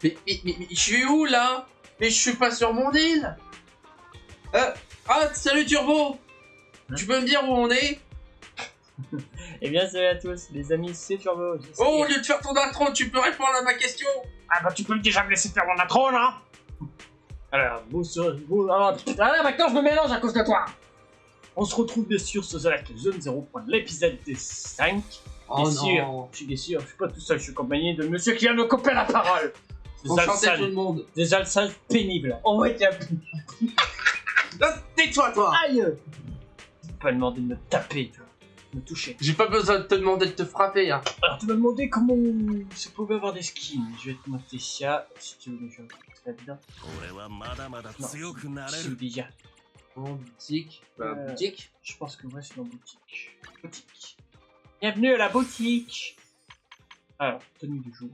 Mais je suis où là? Mais je suis pas sur mon île. Ah, salut Turbo. Tu peux me dire où on est? Eh bien, salut à tous, les amis, c'est Turbo. Oh, au lieu de faire ton intro, tu peux répondre à ma question? Ah bah tu peux déjà me laisser faire mon intro, là. Alors, maintenant je me mélange à cause de toi. On se retrouve bien sûr sur The Zone 0 pour l'épisode des 5. Oh bien non. sûr, je suis bien sûr, je suis pas tout seul, je suis accompagné de monsieur qui vient me couper la parole. Enchanté tout le monde. Des alsaces pénibles. Oh ouais, tiens. Tais-toi, toi. Aïe. Tu peux pas demander de me taper, tu vois, de me toucher. J'ai pas besoin de te demander de te frapper, hein. Alors tu m'as demandé comment je pouvais avoir des skins. Je vais te montrer ça, si tu veux déjà. Très bien. Non, c'est déjà. En boutique. Boutique. Je pense que moi c'est dans boutique. Boutique. Bienvenue à la boutique. Alors, tenue du jour.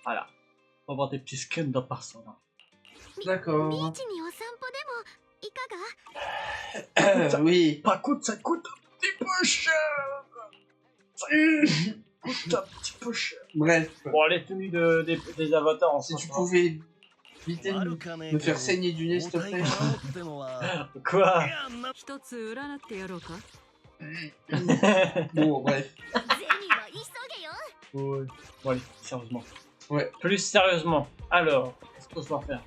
Voilà. On va voir des petits skins dans par ça. D'accord. ビーチにお散歩でもいかが？ Oui. Par contre, ça coûte un petit peu cher. Ça coûte un petit peu cher. Bref. Bon, les tenues des avatars, en Si tu franchement. pouvais éviter de me faire saigner du nez, s'il te plaît. Quoi? 一つ占ってやろうか？ Bon, bref. ゼニは急げよ。 Ouais. Bon, allez, sérieusement. Ouais. Plus sérieusement. Alors, qu'est-ce qu'on doit faire?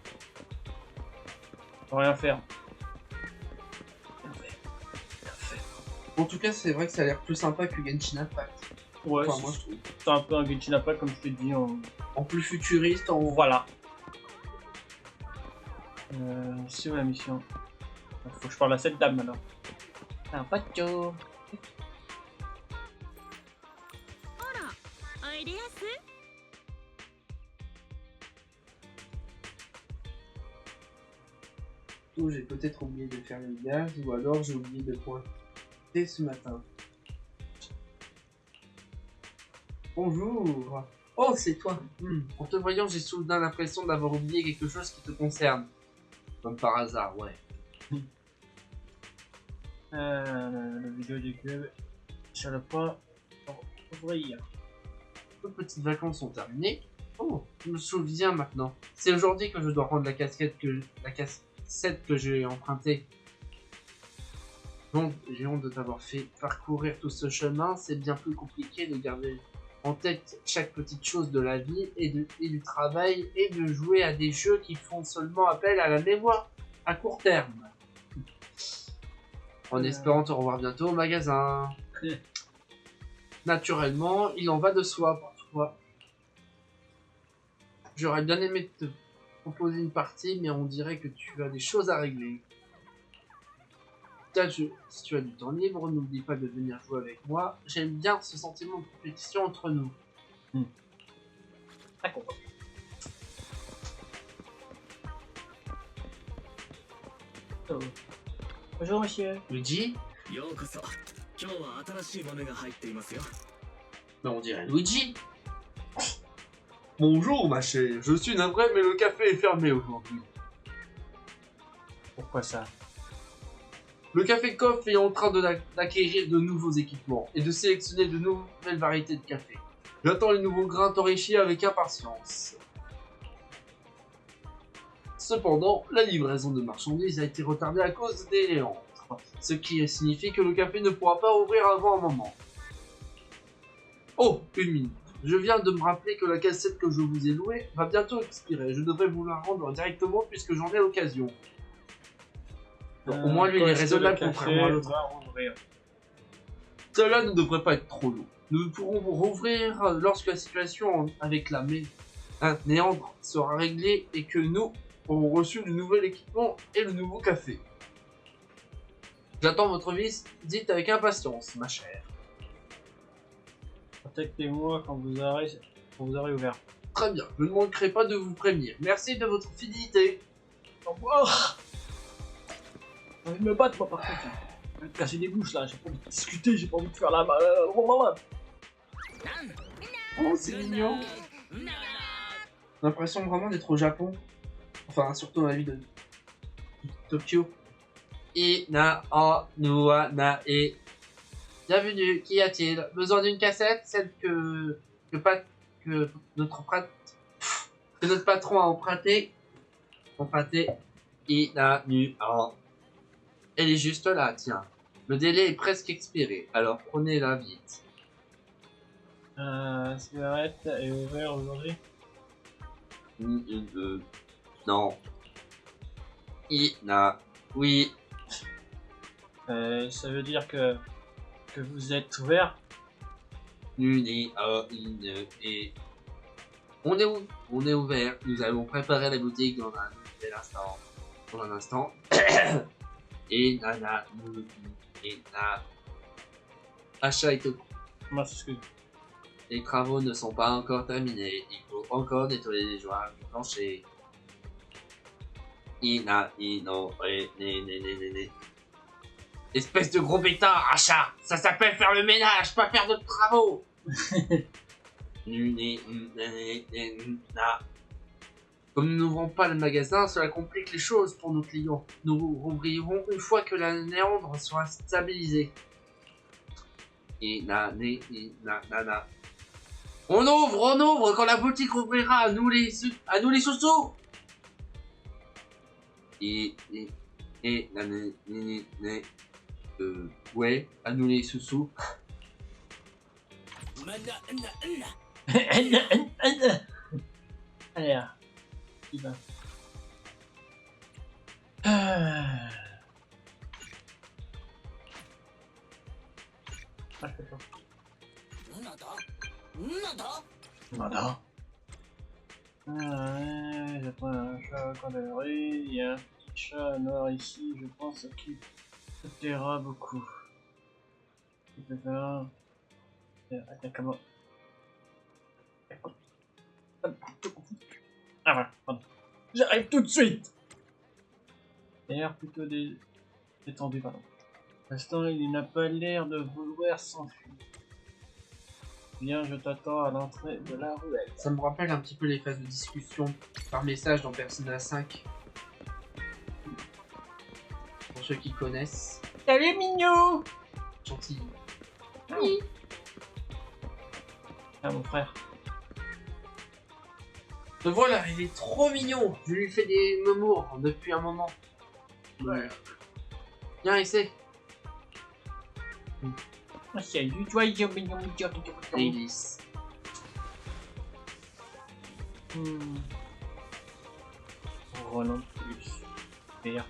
On va rien faire. En tout cas, c'est vrai que ça a l'air plus sympa que Genshin Impact. Ouais, Enfin, moi je trouve. c'est un peu un Genshin Impact, comme je t'ai dit. En plus futuriste, en... Voilà. C'est où la mission? Faut que je parle à cette dame alors. Un pacho. あら、おいでやす。 Oh, j'ai peut-être oublié de faire le gaz, ou alors j'ai oublié de pointer ce matin. Bonjour. Oh, c'est toi. En te voyant, j'ai soudain l'impression d'avoir oublié quelque chose qui te concerne. Comme par hasard, ouais. La vidéo du club. Je ne pas ouvrir. Les petites vacances sont terminées. Oh, je me souviens maintenant. C'est aujourd'hui que je dois rendre la cassette que j'ai empruntée. Donc, j'ai honte de t'avoir fait parcourir tout ce chemin. C'est bien plus compliqué de garder en tête chaque petite chose de la vie et du travail et de jouer à des jeux qui font seulement appel à la mémoire à court terme. En espérant te revoir bientôt au magasin. Naturellement, il en va de soi pour toi. J'aurais bien aimé te proposer une partie, mais on dirait que tu as des choses à régler. Si tu as du temps libre, n'oublie pas de venir jouer avec moi. J'aime bien ce sentiment de compétition entre nous. D'accord. Oh. Bonjour monsieur. Luigi? ようこそ。今日は新しい豆が入っていますよ。 Ben, on dirait Luigi. Bonjour ma chère, je suis navré mais le café est fermé aujourd'hui. Pourquoi ça? Le café Coff est en train d'acquérir de nouveaux équipements et de sélectionner de nouvelles variétés de café. J'attends les nouveaux grains torréfiés avec impatience. Cependant, la livraison de marchandises a été retardée à cause des léandres, ce qui signifie que le café ne pourra pas ouvrir avant un moment. Oh, une minute. Je viens de me rappeler que la cassette que je vous ai louée va bientôt expirer. Je devrais vous la rendre directement puisque j'en ai l'occasion. Au moins, lui, il est raisonnable contrairement à l'autre. Cela ne devrait pas être trop long. Nous pourrons vous rouvrir lorsque la situation avec la néandre sera réglée et que nous aurons reçu le nouvel équipement et le nouveau café. J'attends votre visite avec impatience, ma chère. Contactez-moi quand vous aurez ouvert. Très bien, je ne manquerai pas de vous prévenir. Merci de votre fidélité. Au revoir. J'ai envie de me battre moi par contre. Je vais me casser des bouches là, j'ai pas envie de discuter, j'ai pas envie de faire la maman. Oh, c'est mignon. J'ai l'impression vraiment d'être au Japon. Enfin, surtout dans la ville de Tokyo. Ina, a, nua, na, e. Bienvenue, qu'y a-t-il? Besoin d'une cassette? Celle que notre patron a empruntée. Inanimation. Elle est juste là, tiens. Le délai est presque expiré, alors prenez-la vite. Cigarette est ouvert aujourd'hui? Non. Oui. Ça veut dire que vous êtes ouvert? Et on est ouvert. Nous allons préparer la boutique dans un instant. Et achat est au. Moi, c'est ce que... Les travaux ne sont pas encore terminés. Il faut encore nettoyer les joints du plancher. Espèce de gros bêta, achat. Ça s'appelle faire le ménage, pas faire de travaux. Comme nous n'ouvrons pas le magasin, cela complique les choses pour nos clients. Nous rouvrirons une fois que la néandre sera stabilisée. On ouvre quand la boutique ouvrira, à nous les sous-sous. Ouais, à nous les sous-sous. Allez, il va. Ah, je fais pas. Nada. Je prends un chat au coin de la rue, il y a un petit chat noir ici, je pense qu'il te plaira beaucoup. Il peut faire... Attends, comment... Ah voilà, pardon. J'arrive tout de suite. D'ailleurs, plutôt détendu, pardon. Pour l'instant, il n'a pas l'air de vouloir s'enfuir. Bien, je t'attends à l'entrée de la ruelle. Ça me rappelle un petit peu les phases de discussion par message dans Persona 5. Pour ceux qui connaissent. Salut Mignon. Gentil. Oui. Ah, mon frère. Le voilà, il est trop mignon. Je lui fais des memours depuis un moment. Ouais. Viens, essaie. Salut, toi, Alice. Oh non plus. Père.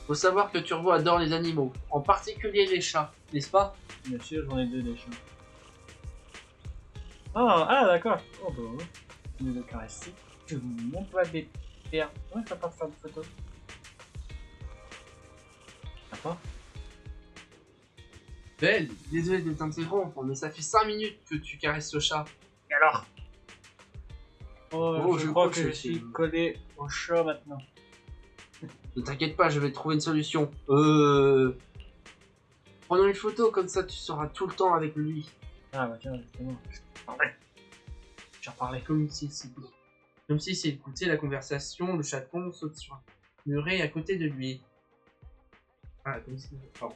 Faut savoir que Turbo adore les animaux, en particulier les chats, n'est-ce pas? Bien sûr, j'en ai deux des chats. Ah d'accord. Oh bah ouais. Je vais le caresser. Je vous montre pas des pères. Ouais, je peux pas faire de photos. D'accord. Belle, désolé de t'interrompre, mais ça fait 5 minutes que tu caresses ce chat. Et alors? Oh, je crois que je c'est- suis collé au chat maintenant. Ne t'inquiète pas, je vais trouver une solution. Prenons une photo, comme ça tu seras tout le temps avec lui. Ah bah tiens, justement. J'en parlais. Comme s'il écoutait la conversation, le chaton saute sur un muret à côté de lui. Ah, comme si... Pardon.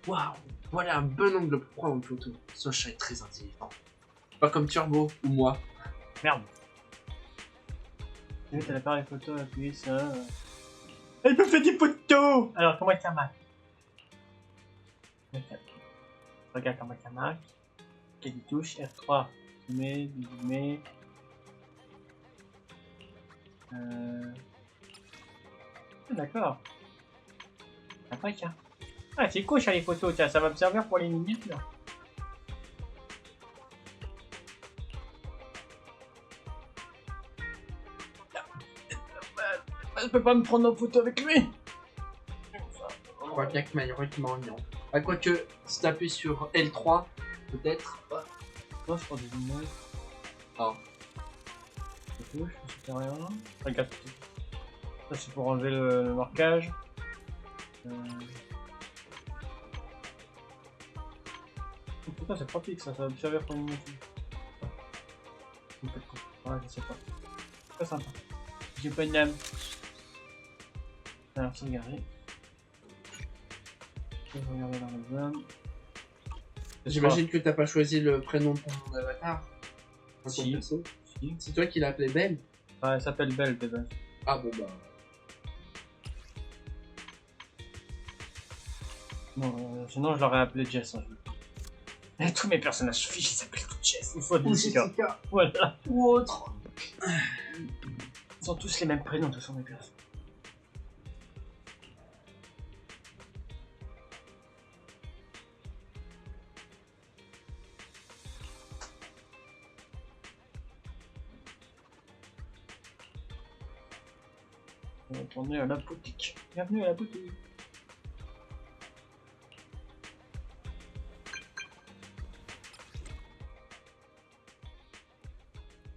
Waouh, voilà un bon angle pour prendre une photo. Ce chat est très intelligent. Pas comme Turbo ou moi. Merde. Tu t'as l'appareil photo appuyé sur... Elle me fait des photos. Alors comment ça marche? Regarde comment ça marche. Quelle touche R3. Zoomer. D'accord. Après tiens. Ah c'est cool ça les photos, tiens, ça va me servir pour les miniatures. Je peux pas me prendre en photo avec lui. Je crois bien que malheureusement non. Ah, quoique, si t'appuies sur L3, peut-être. Moi je prends des images. Ah. Je touche, supérieur. Regarde. Ça c'est pour enlever le marquage. Oh, putain c'est pratique ça va me servir pour une miniature. Ouais je sais pas. Très sympa. J'ai pas une lame. Alors sauvegarder. Je vais regarder dans les zones. J'imagine que t'as pas choisi le prénom de ton avatar. Enfin, ton Si. perso. Si. C'est toi qui l'as appelé Belle. Ah, elle s'appelle Belle de base. Ah bon bah. Non, sinon je l'aurais appelé Jess. Hein, Et tous mes personnages fiches ils s'appellent tous Jess. Ou soit Jessica. Voilà. Ou autre. Ils ont tous les mêmes prénoms, de toute façon, mes personnages. On va retourner à la boutique. Bienvenue à la boutique.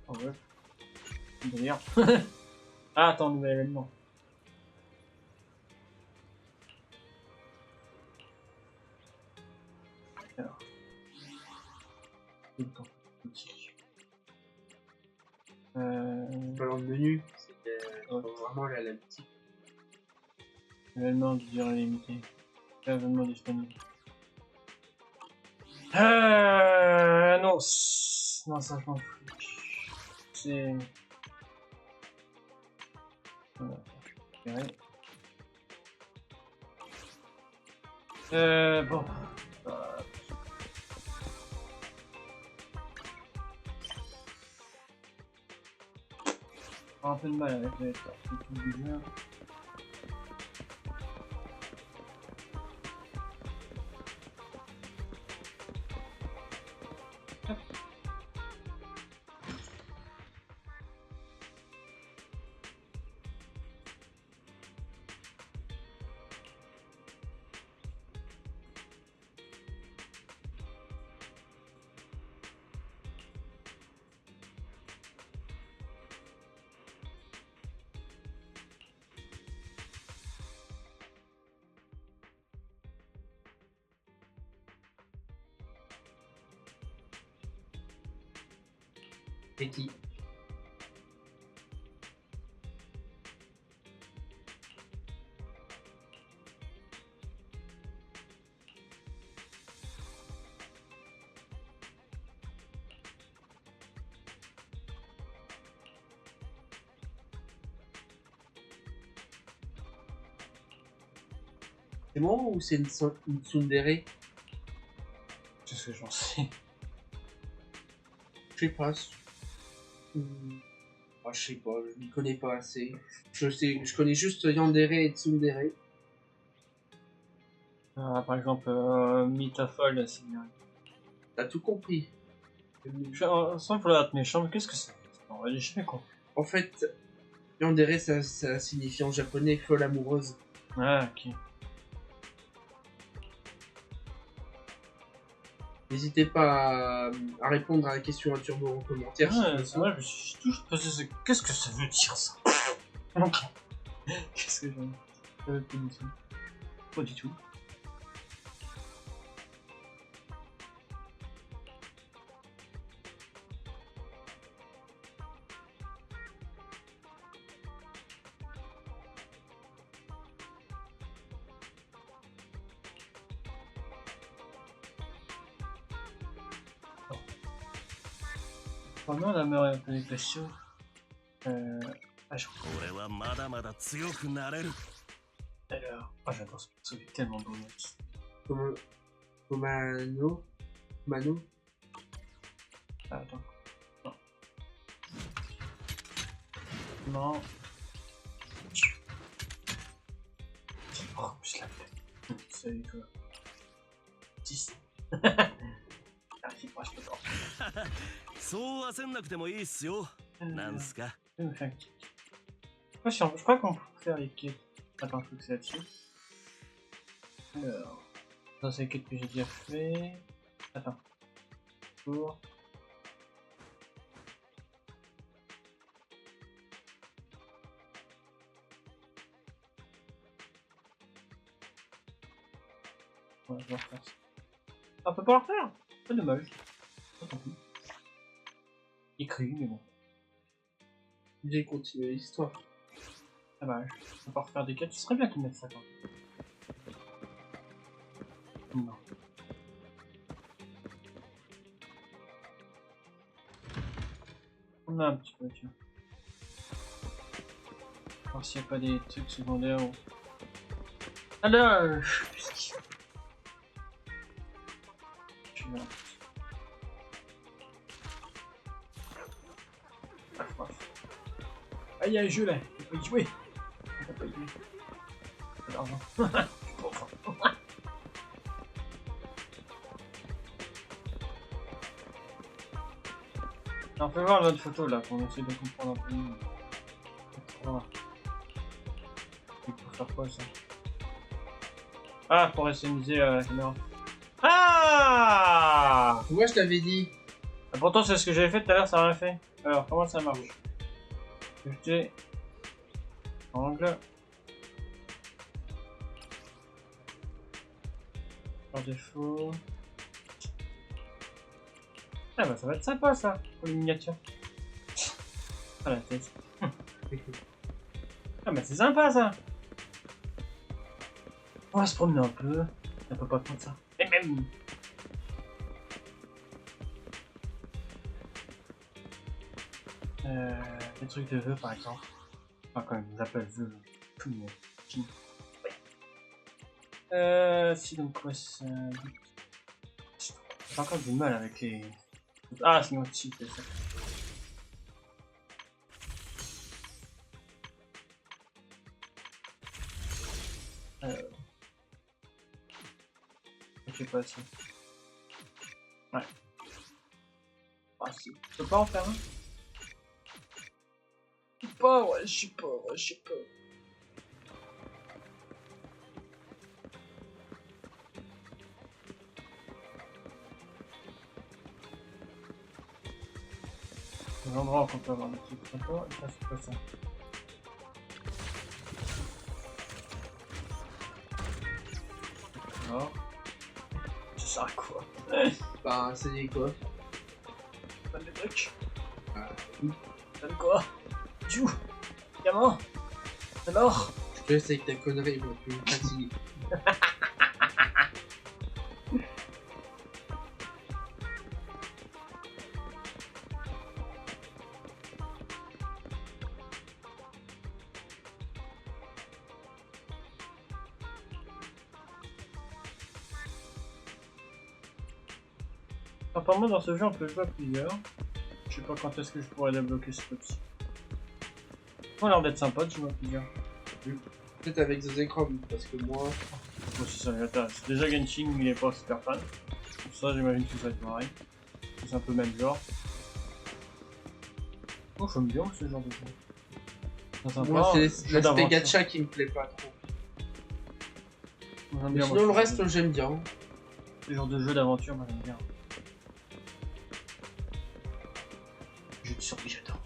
Oh ouais. Délire. Ah, attends, nouvel événement. Alors. Tout le temps. Boutique. Pas dans le menu. C'était vraiment aller à la boutique. Événement de durée limitée. Événement disponible. Non. Non, ça je m'en fous. C'est... Voilà. Bon. J'ai un peu de mal avec les cartes du jeu. C'est qui? C'est moi ou c'est une tsundere? Qu'est-ce que j'en sais? Je sais pas. Ah, je sais pas, je m'y connais pas assez. Je connais juste Yandere et Tsundere. Par exemple, Mythafol, c'est bien. T'as tout compris. Sans vouloir être méchant, mais qu'est-ce que c'est? On va jamais compris. En fait, Yandere ça signifie en japonais folle amoureuse. Ah, ok. N'hésitez pas à répondre à la question à Turbo en commentaire. C'est vrai, je me suis toujours posé qu'est-ce que ça veut dire ça? Qu'est-ce que j'en ai? Pas du tout. Pas du tout. Pendant la meilleure communication, ah, je crois. 俺はまだまだ強くなれる。 Alors, ah, j'adore ce perso, il est tellement beau, mec. Mano. Ah, attends. Non. Non. Oh, je l'ai. Salut toi. 10. Merci, moi je peux pas. そう焦んなくてもいいっすよ。なんすか。 Je vais me faire une kick. Je crois qu'on peut faire les kicks. Attends, je crois que c'est là-dessus. Alors. Ça, c'est les kicks que j'ai déjà fait. Attends. Pour. Ouais, je vais refaire ça. Ah, on peut pas le refaire? C'est dommage. Oh, tant pis. Écrit, mais bon. J'ai continué l'histoire. Dommage. On peut pas refaire des quêtes. Ce serait bien qu'ils mettent ça quand même. Non. On a un petit peu, tiens. Voir s'il n'y a pas des trucs secondaires ou... Alors, je suis là. Ah, il y a un jeu là, on peut y jouer. On peut y jouer. Pas d'argent. Alors, fais voir l'autre photo là, pour essayer de comprendre un peu mieux. Voilà. Et pour faire quoi ça? Ah, pour SMiser la caméra. Ah! Moi, je t'avais dit. Ah, pourtant, c'est ce que j'avais fait tout à l'heure, ça n'a rien fait. Alors, comment ça marche? Ajouter angle. Par défaut. Ah bah ça va être sympa ça, pour les miniatures. Ah la tête. Ah bah c'est sympa ça. On va se promener un peu. On peut pas prendre ça. Et même. Des trucs de vœux par exemple. Enfin quand même, ils appellent vœux. Tout le monde. Si donc quoi ça... J'ai encore du mal avec les... Ah sinon si c'est ça. Je sais pas si... Ouais. Ah si. Je peux pas en faire un? Je sais pas, ouais, je sais pas, ouais, je sais pas. Les endroits où on peut avoir des trucs sympas, et ça c'est pas ça. Alors, ça sert à quoi? Bah, c'est quoi? Donne des trucs. Ah, Donne quoi? Tchou! Diamant! De l'or! je te laisse avec ta connerie, moi, tu me fatigues. Apparemment dans ce jeu on peut jouer à plusieurs. Je sais pas quand est-ce que je pourrais débloquer ce truc-ci. Ça a l'air d'être sympa de jouer à plusieurs. Peut-être avec The Zekrom, parce que moi... Moi si ça m'intéresse. Déjà Genshin il est pas super fan. Pour ça j'imagine que ça va être pareil. C'est un peu le même genre. Moi j'aime bien ce genre de jeu. C'est sympa. Moi, c'est jeu l'aspect d'aventure. gacha qui me plaît pas trop. Moi, j'aime Mais bien, sinon, le moi, reste, j'aime bien. ce genre de jeu d'aventure, moi j'aime bien. Jeu de survie, j'adore.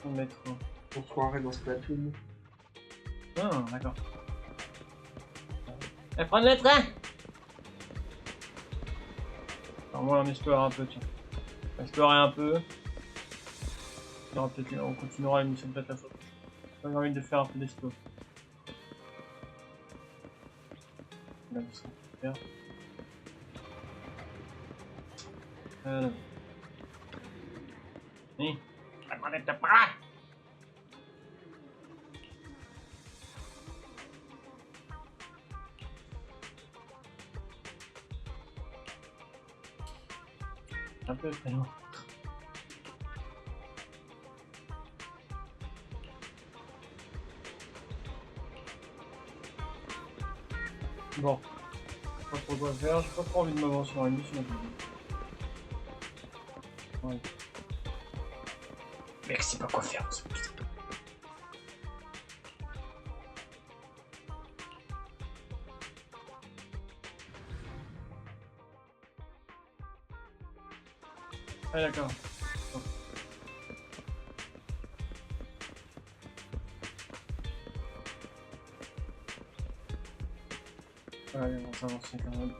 On va mettre... On se croirait dans Splatoon. Ah, d'accord. Et prendre le train. Alors moi on explore un peu, tiens. On va explorer un peu. Il y aura peut-être... On continuera l'émission peut-être la fois. J'ai envie de faire un peu d'explo. Là, ce qu'on peut faire. Oui. La manette de bras. Un peu très loin. Bon. Je sais pas trop quoi faire, j'ai pas trop envie de m'avancer sur une mission. Ouais. Mec, c'est pas quoi faire en ce moment. Ah d'accord. Bon. Allez, on va s'avancer quand même.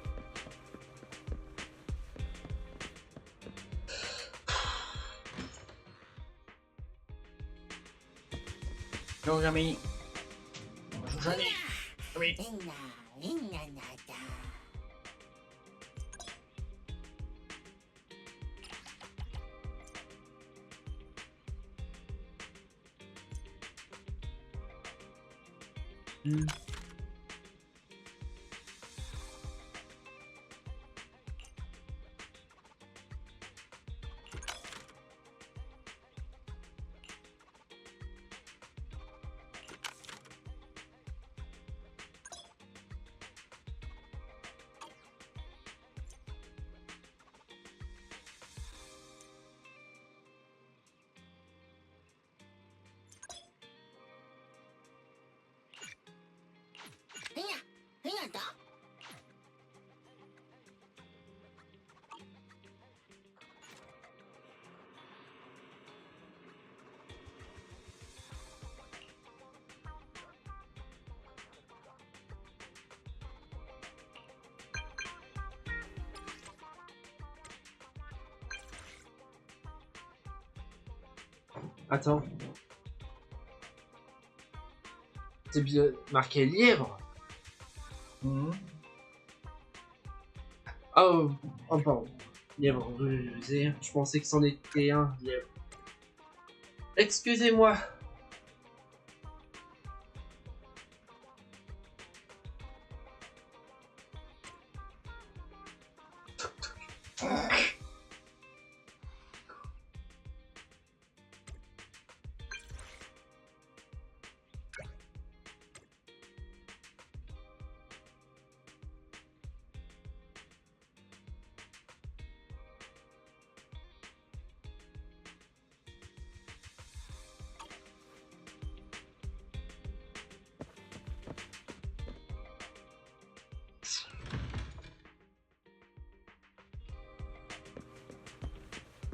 Bonjour, Jamy. Bonjour, Jamy. Oui. Attends. C'est bien marqué lièvre. Mhm. Oh, oh pardon. Lièvre, je pensais que c'en était un, lièvre. Excusez-moi.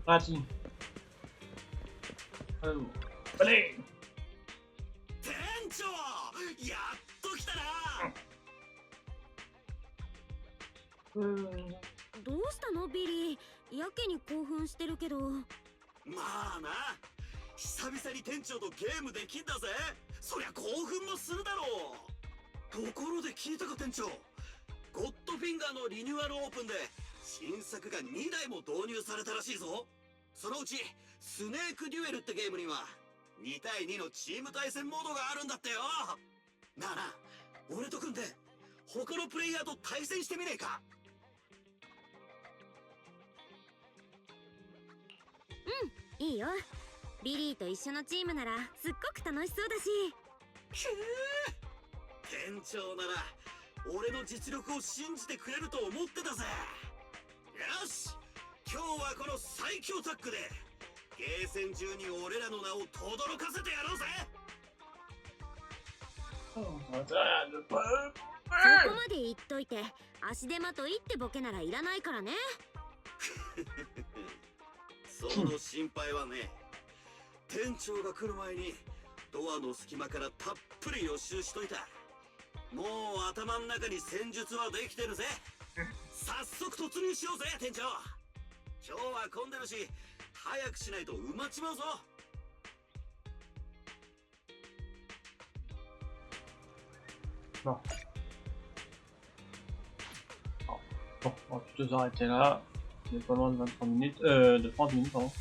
Parti. Allez. 店長やっと来たな。どうしたのビリー、やけに興奮してるけど。まあな、久々に店長とゲームできんだぜ。そりゃ興奮もするだろう。ところで聞いたか店長、ゴッドフィンガーのリニューアルオープンで新作が2台も導入されたらしいぞ。そのうちスネークデュエルってゲームには2対2のチーム対戦モードがあるんだってよ。なあなあ、俺と組んで他のプレイヤーと対戦してみねえか。いいよ。ビリーと一緒のチームならすっごく楽しそうだし。店長なら俺の実力を信じてくれると思ってたぜ。よし、今日はこの最強タッグでゲーセン中に俺らの名を轟かせてやろうぜ。そこまで言っといて、足手まといってボケならいらないからね。その心配はね。店長が来る前にドアの隙間からたっぷり予習しといた。もう頭の中に戦術はできてるぜ。早速突入しようぜ店長。今日は混んでるし早くしないと埋まっちまうぞ。Bon. Bon, on va plutôt s'arrêter là. On est pas loin de 23 minutes. De 30 minutes, pardon.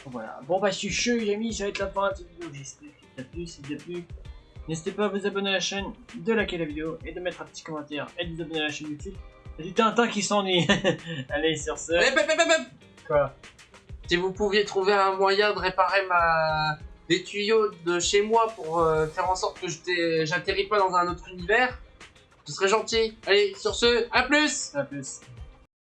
Donc voilà. Bon, bah, je suis chaud, les amis. Ça va être la fin de cette vidéo. J'espère qu'il vous a plu. Si vous a plu, n'hésitez pas à vous abonner à la chaîne, de liker la vidéo et de mettre un petit commentaire et de vous abonner à la chaîne YouTube. C'est Tintin qui s'ennuie. Allez, sur ce. Quoi? Si vous pouviez trouver un moyen de réparer les tuyaux de chez moi pour faire en sorte que j'atterris pas dans un autre univers, ce serait gentil. Allez, sur ce, à plus! À plus.